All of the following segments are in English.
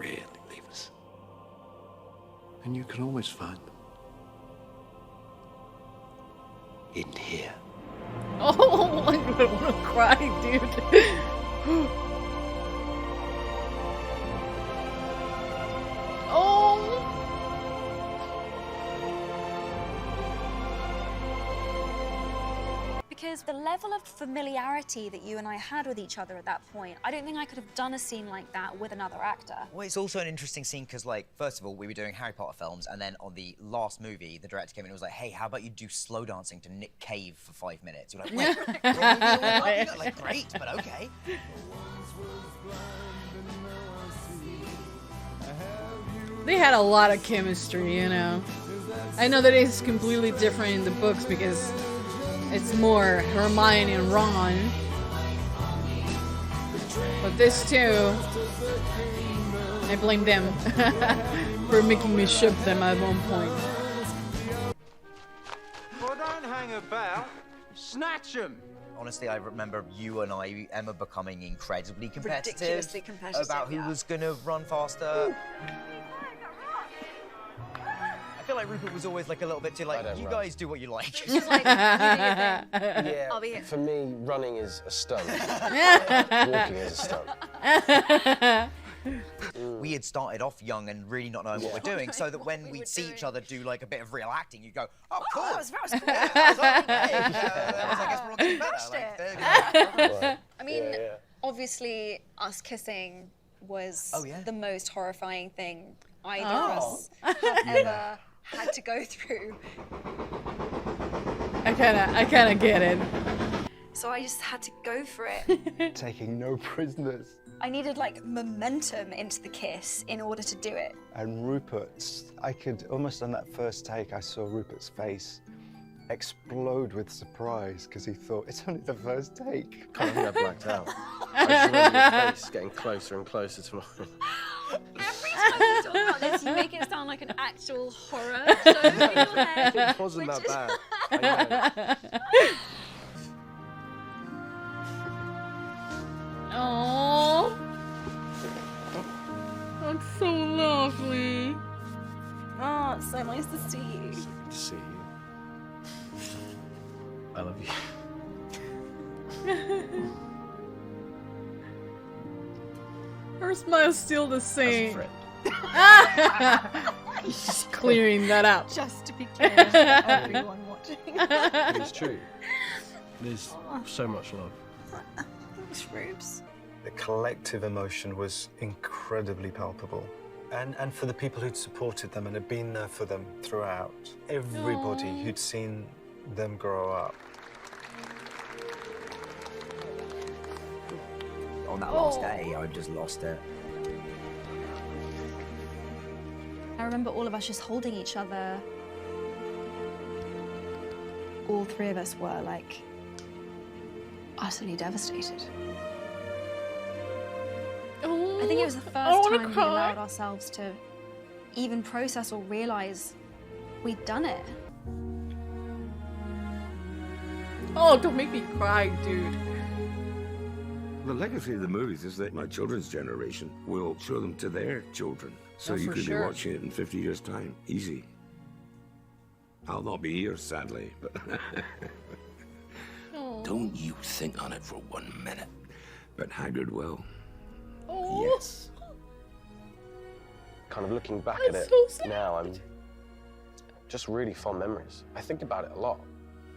rarely leave us. And you can always find them. In here. Oh, I want to cry, dude. Oh. Because the level of familiarity that you and I had with each other at that point, I don't think I could have done a scene like that with another actor. Well, it's also an interesting scene because, like, first of all, we were doing Harry Potter films, and then on the last movie, the director came in and was like, hey, how about you do slow dancing to Nick Cave for 5 minutes? You're like, wait, really? Like, great, but okay. They had a lot of chemistry, you know. I know that it's completely different in the books because it's more Hermione and Ron. But this too, I blame them for making me ship them at one point. Well, don't hang about. Snatch them. Honestly, I remember you and I, Emma, becoming incredibly competitive, Ridiculously competitive about who was going to run faster. I feel like Rupert was always like a little bit too like, you guys do what you like. Just like, you do your thing. Yeah, I'll be here. for me, running is a stunt. Walking is a stunt. We had started off young and really not knowing what we're doing, so that when we'd see each other do like a bit of real acting, you'd go, oh, cool. That was cool. I guess we're all getting better. Like, there you go. I mean, obviously, us kissing was the most horrifying thing either of us have ever had to go through. I kinda get it. So I just had to go for it. Taking no prisoners. I needed like momentum into the kiss in order to do it. And Rupert's, I could almost on that first take, I saw Rupert's face explode with surprise because he thought it's only the first take. I think I blacked out. I just remember your face getting closer and closer to mine. Every time you talk about this, you make it sound like an actual horror show in your head. It wasn't that bad. I know. Oh, that's so lovely. Oh, it's so nice to see you. Good to see you. I love you. Her smile's still the As a same. friend. Just clearing that up. Just to be clear to everyone watching. It's true. There's so much love. Thanks, Rubes. The collective emotion was incredibly palpable. And for the people who'd supported them and had been there for them throughout. Everybody who'd seen them grow up. On that last day, I just lost it. I remember all of us just holding each other. All three of us were like utterly devastated. Oh, I think it was the first time we allowed ourselves to even process or realize we'd done it. Oh, don't make me cry, dude. The legacy of the movies is that my children's generation will show them to their children. So Oh, you for could sure. be watching it in 50 years' time. Easy. I'll not be here, sadly, but Oh. don't you think on it for 1 minute. But Hagrid will. Oh. Yes. Kind of looking back That's at it so sad. now, I'm just really fond memories. I think about it a lot.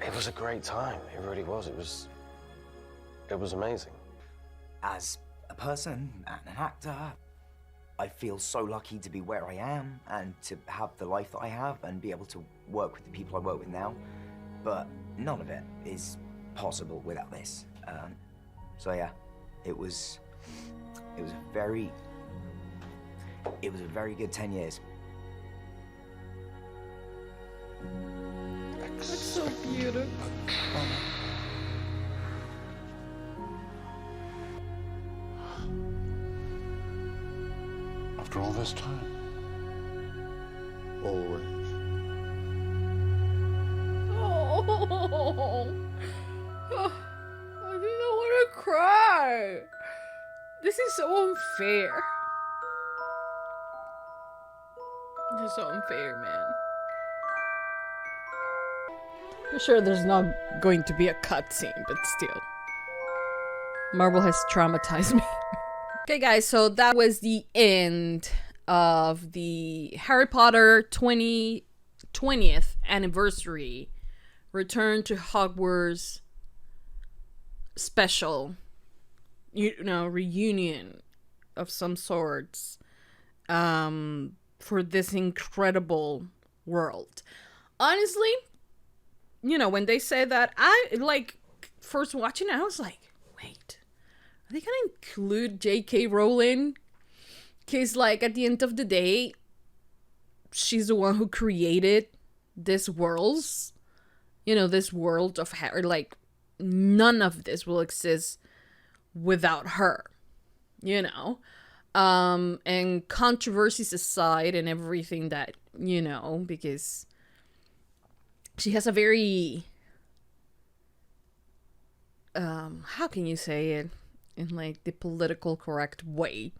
It was a great time. It really was. It was amazing. As a person and an actor, I feel so lucky to be where I am and to have the life that I have and be able to work with the people I work with now. But none of it is possible without this. So yeah, it was a very good 10 years. That's so beautiful. After all this time. Always. Oh. I do not want to cry. This is so unfair. It's so unfair, man. I'm sure there's not going to be a cutscene, but still. Marvel has traumatized me. Okay, guys, so that was the end of the Harry Potter 20th anniversary Return to Hogwarts special, reunion of some sorts for this incredible world. Honestly, when they say that, I first watching it, I was like, wait, are they gonna include J.K. Rowling? Because at the end of the day, she's the one who created this worlds, this world of Harry. None of this will exist without her, and controversies aside and everything that, because she has a very, how can you say it in the political correct way?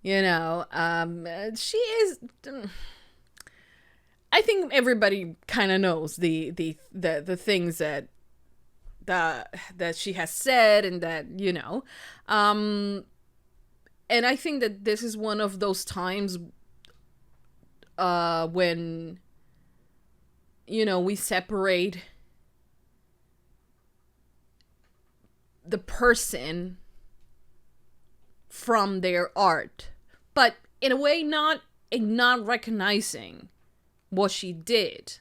She is, I think everybody kind of knows the things that she has said, and that, and I think that this is one of those times when, we separate the person from their art, but in a way not recognizing what she did,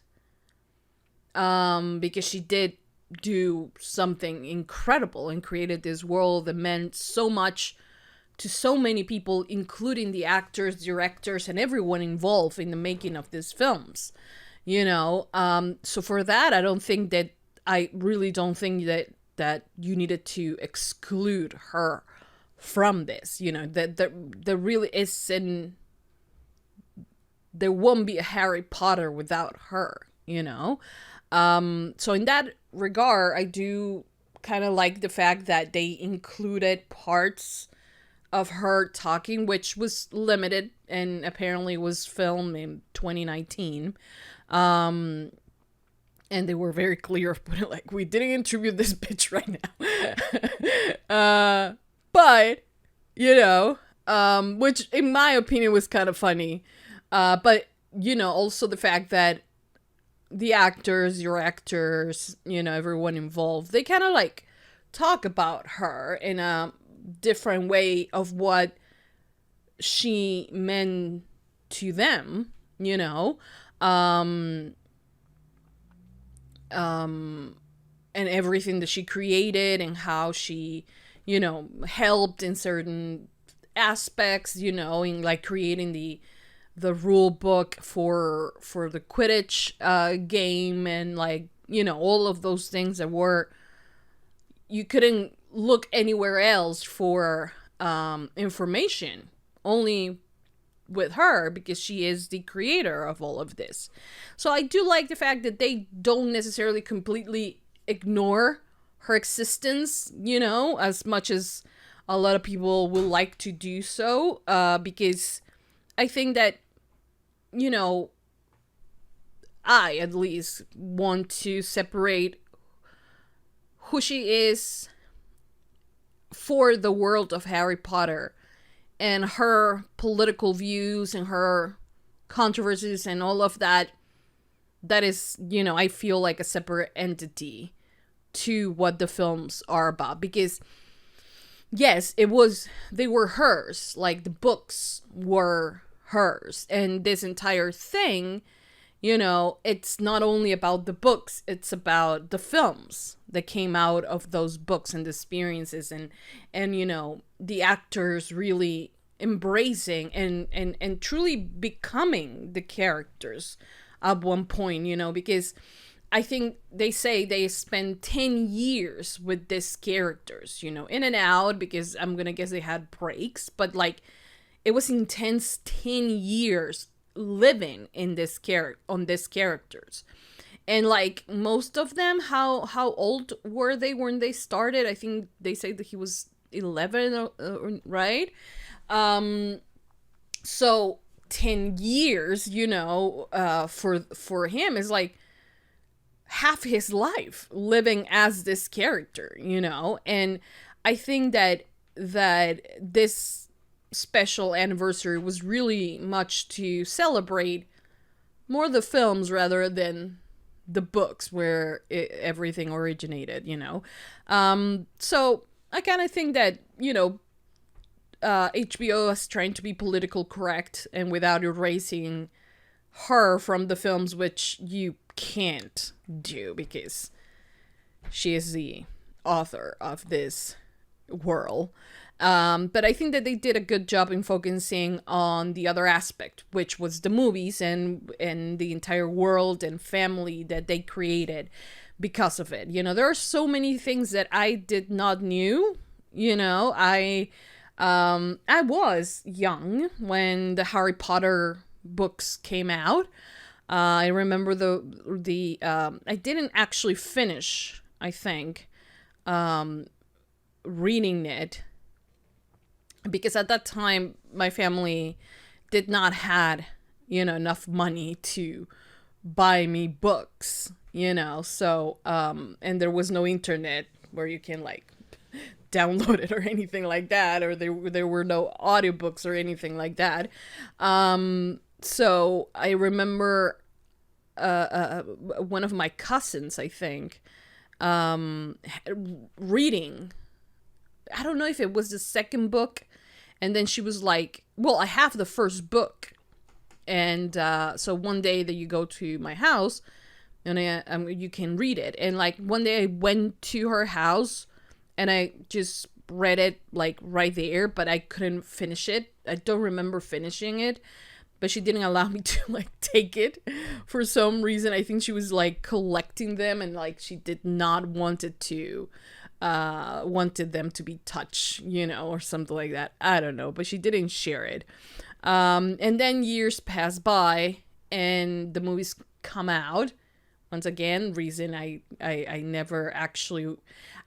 because she did do something incredible and created this world that meant so much to so many people, including the actors, directors, and everyone involved in the making of these films. So for that, I really don't think that you needed to exclude her from this. That there really isn't. There won't be a Harry Potter without her. So in that regard, I do kind of like the fact that they included parts of her talking, which was limited and apparently was filmed in 2019. And they were very clear of putting we didn't interview this bitch right now. But, which in my opinion was kind of funny. But, also the fact that the actors, your actors, everyone involved, they kind of talk about her in a different way of what she meant to them, and everything that she created and how she, helped in certain aspects, in creating the rule book for the Quidditch game, and all of those things that you couldn't look anywhere else for information, only with her, because she is the creator of all of this. So I do like the fact that they don't necessarily completely ignore her existence, as much as a lot of people will like to do so, because I think that, I at least want to separate who she is for the world of Harry Potter and her political views and her controversies and all of that. That is, I feel like a separate entity to what the films are about, because yes, they were hers, the books were hers, and this entire thing, it's not only about the books, it's about the films that came out of those books and the experiences, and the actors really embracing and truly becoming the characters at one point, because I think they say they spent 10 years with these characters, in and out, because I'm gonna guess they had breaks, but it was intense 10 years living in on these characters. And most of them, how old were they when they started? I think they say that he was 11, right? So 10 years, you know, for him is like half his life living as this character, you know. And I think that this special anniversary was really much to celebrate more the films rather than the books where everything originated, you know. So I kind of think that, you know, HBO is trying to be political correct and without erasing her from the films, which you can't do because she is the author of this world. But I think that they did a good job in focusing on the other aspect, which was the movies and the entire world and family that they created because of it. You know, there are so many things that I did not knew. You know, I was young when the Harry Potter books came out. I remember the I didn't actually finish, I think, reading it, because at that time my family did not had, you know, enough money to buy me books, you know. So and there was no internet where you can like download it or anything like that, or there were no audiobooks or anything like that. So I remember one of my cousins, I think, reading, I don't know if it was the second book, and then she was like, well, I have the first book. And so one day that you go to my house and you can read it. And like one day I went to her house and I just read it like right there, but I couldn't finish it. I don't remember finishing it, but she didn't allow me to like take it for some reason. I think she was like collecting them and like she did not wanted them to be touched, you know, or something like that. I don't know, but she didn't share it. And then years pass by and the movies come out. Once again, reason I never actually,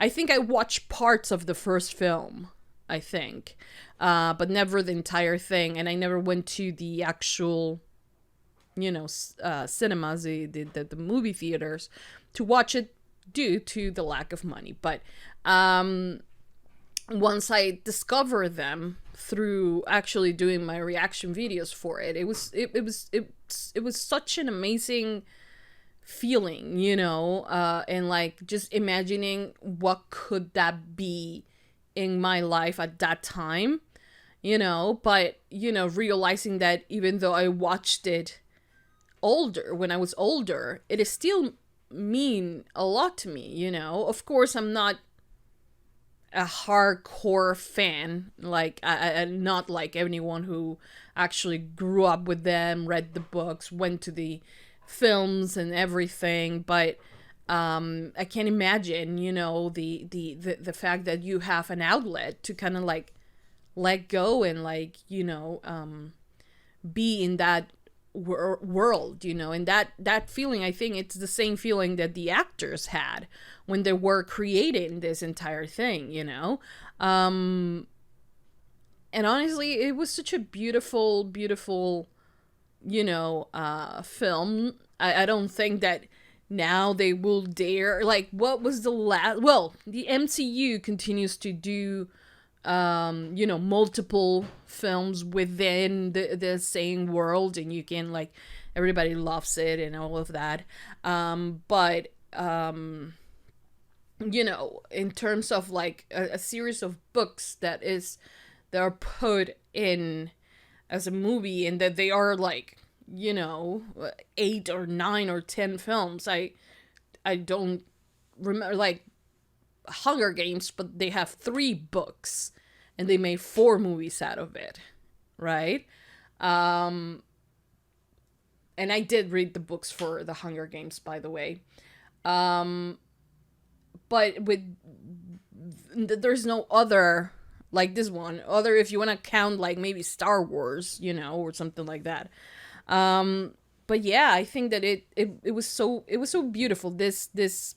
I think I watched parts of the first film, I think, but never the entire thing. And I never went to the actual, you know, cinemas, the movie theaters to watch it due to the lack of money. But once I discovered them through actually doing my reaction videos for it, it was such an amazing feeling, you know, and like just imagining what could that be in my life at that time, you know. But, you know, realizing that even though I watched it when I was older, it is still mean a lot to me, you know. Of course, I'm not a hardcore fan, like I'm not like anyone who actually grew up with them, read the books, went to the films and everything, but I can imagine, you know, the fact that you have an outlet to kind of like let go and like, you know, be in that world, you know. And that feeling, I think it's the same feeling that the actors had when they were creating this entire thing, you know. And honestly, it was such a beautiful, you know, film. I don't think that now they will dare, like, what was the last, well, the MCU continues to do, you know, multiple films within the same world, and you can, like, everybody loves it and all of that. But, you know, in terms of, like, a series of books that are put in as a movie, and that they are, like, you know, 8 or 9 or 10 films. I don't remember, like, Hunger Games, but they have 3 books and they made 4 movies out of it, right? And I did read the books for the Hunger Games, by the way. But there's no other like this one, other, if you want to count like maybe Star Wars, you know, or something like that. But yeah, I think that it was so beautiful, this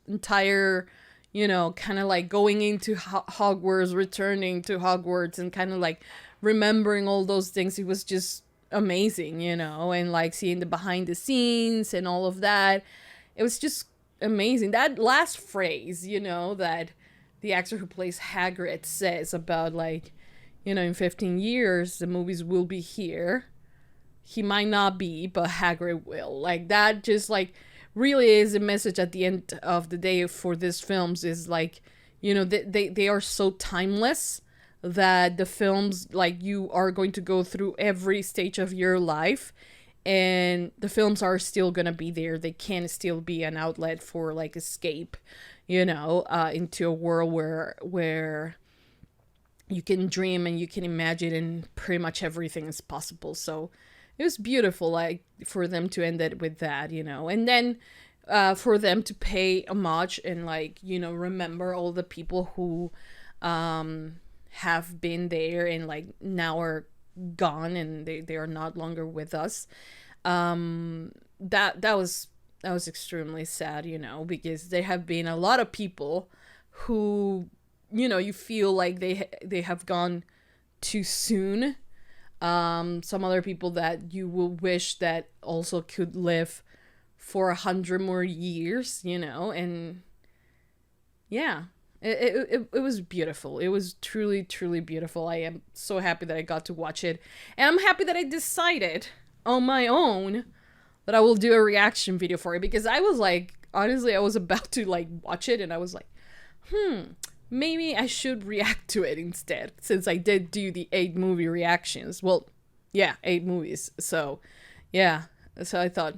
entire, you know, kind of like going into Hogwarts, returning to Hogwarts, and kind of like remembering all those things. It was just amazing, you know, and like seeing the behind the scenes and all of that. It was just amazing. That last phrase, you know, that the actor who plays Hagrid says about like, you know, in 15 years, the movies will be here. He might not be, but Hagrid will. Like, that just like really is a message at the end of the day for these films, is like, you know, they are so timeless that the films, like, you are going to go through every stage of your life and the films are still gonna be there. They can still be an outlet for like escape, you know, into a world where you can dream and you can imagine and pretty much everything is possible. So it was beautiful, like, for them to end it with that, you know, and then for them to pay homage and, like, you know, remember all the people who have been there and like now are gone and they are not longer with us. That was extremely sad, you know, because there have been a lot of people who, you know, you feel like they have gone too soon. Some other people that you will wish that also could live for 100 more years, you know, and yeah, it was beautiful. It was truly, truly beautiful. I am so happy that I got to watch it, and I'm happy that I decided on my own that I will do a reaction video for it, because I was like, honestly, I was about to like watch it and I was like, maybe I should react to it instead, since I did do the 8 movie reactions. Well, yeah, 8 movies. So, yeah. So I thought,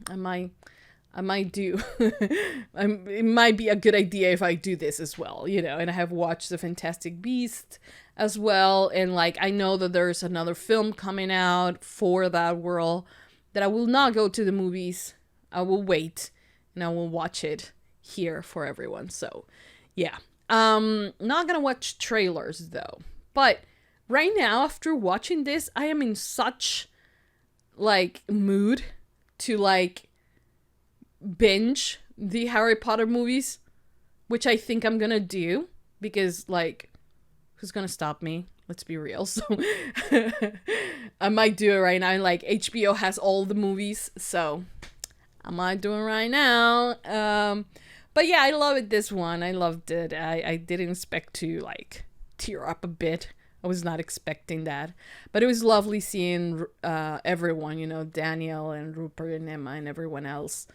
I might do. It might be a good idea if I do this as well, you know. And I have watched The Fantastic Beast as well. And, like, I know that there's another film coming out for that world that I will not go to the movies. I will wait and I will watch it here for everyone. So, yeah. Not gonna watch trailers though, but right now after watching this, I am in such like mood to like binge the Harry Potter movies, which I think I'm gonna do, because like, who's gonna stop me? Let's be real. So I might do it right now. And like, HBO has all the movies, so I might do it right now. But yeah, I loved this one. I loved it. I didn't expect to like tear up a bit. I was not expecting that. But it was lovely seeing everyone, you know, Daniel and Rupert and Emma and everyone else.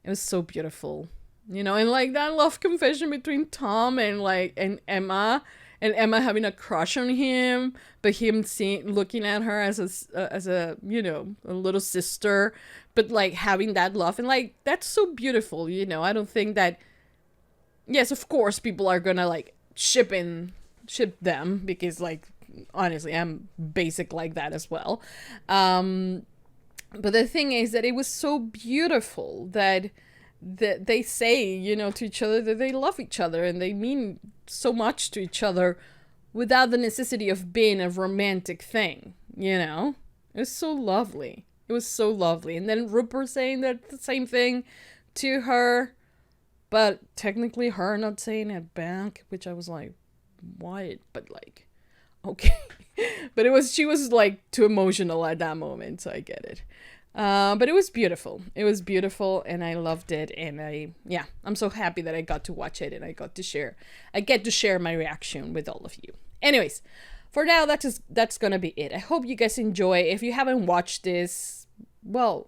It was so beautiful. You know, and like that love confession between Tom and Emma, and Emma having a crush on him, but him looking at her as a you know, a little sister, but like having that love, and like that's so beautiful, you know. I don't think that, yes, of course people are gonna like ship them, because like honestly I'm basic like that as well. But the thing is that it was so beautiful that they say, you know, to each other that they love each other and they mean so much to each other without the necessity of being a romantic thing, you know. It was so lovely. It was so lovely. And then Rupert saying that the same thing to her, but technically her not saying it back, which I was like, what? But like, okay. But she was like too emotional at that moment, so I get it. But it was beautiful. It was beautiful and I loved it, and I'm so happy that I got to watch it and I get to share my reaction with all of you. Anyways, for now that's gonna be it. I hope you guys enjoy. If you haven't watched this, well,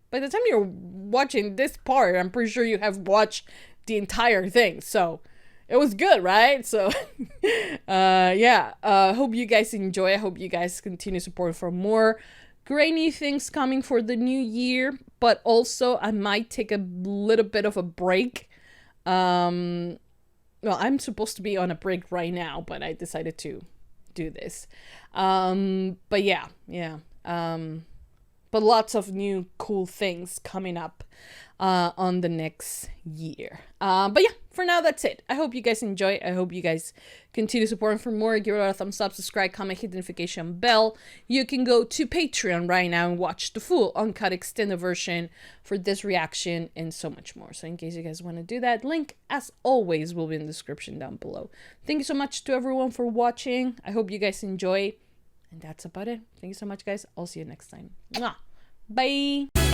by the time you're watching this part, I'm pretty sure you have watched the entire thing. So it was good, right? So hope you guys enjoy. I hope you guys continue support for more great new things coming for the new year, but also I might take a little bit of a break. Well, I'm supposed to be on a break right now, but I decided to do this. But yeah. But lots of new cool things coming up on the next year. But yeah, for now that's it. I hope you guys enjoy. I hope you guys continue supporting for more. Give it a thumbs up, subscribe, comment, hit the notification bell. You can go to Patreon right now and watch the full uncut extended version for this reaction and so much more. So in case you guys want to do that, link as always will be in the description down below. Thank you so much to everyone for watching. I hope you guys enjoy, And that's about it. Thank you so much, guys. I'll see you next time. Mwah. Bye.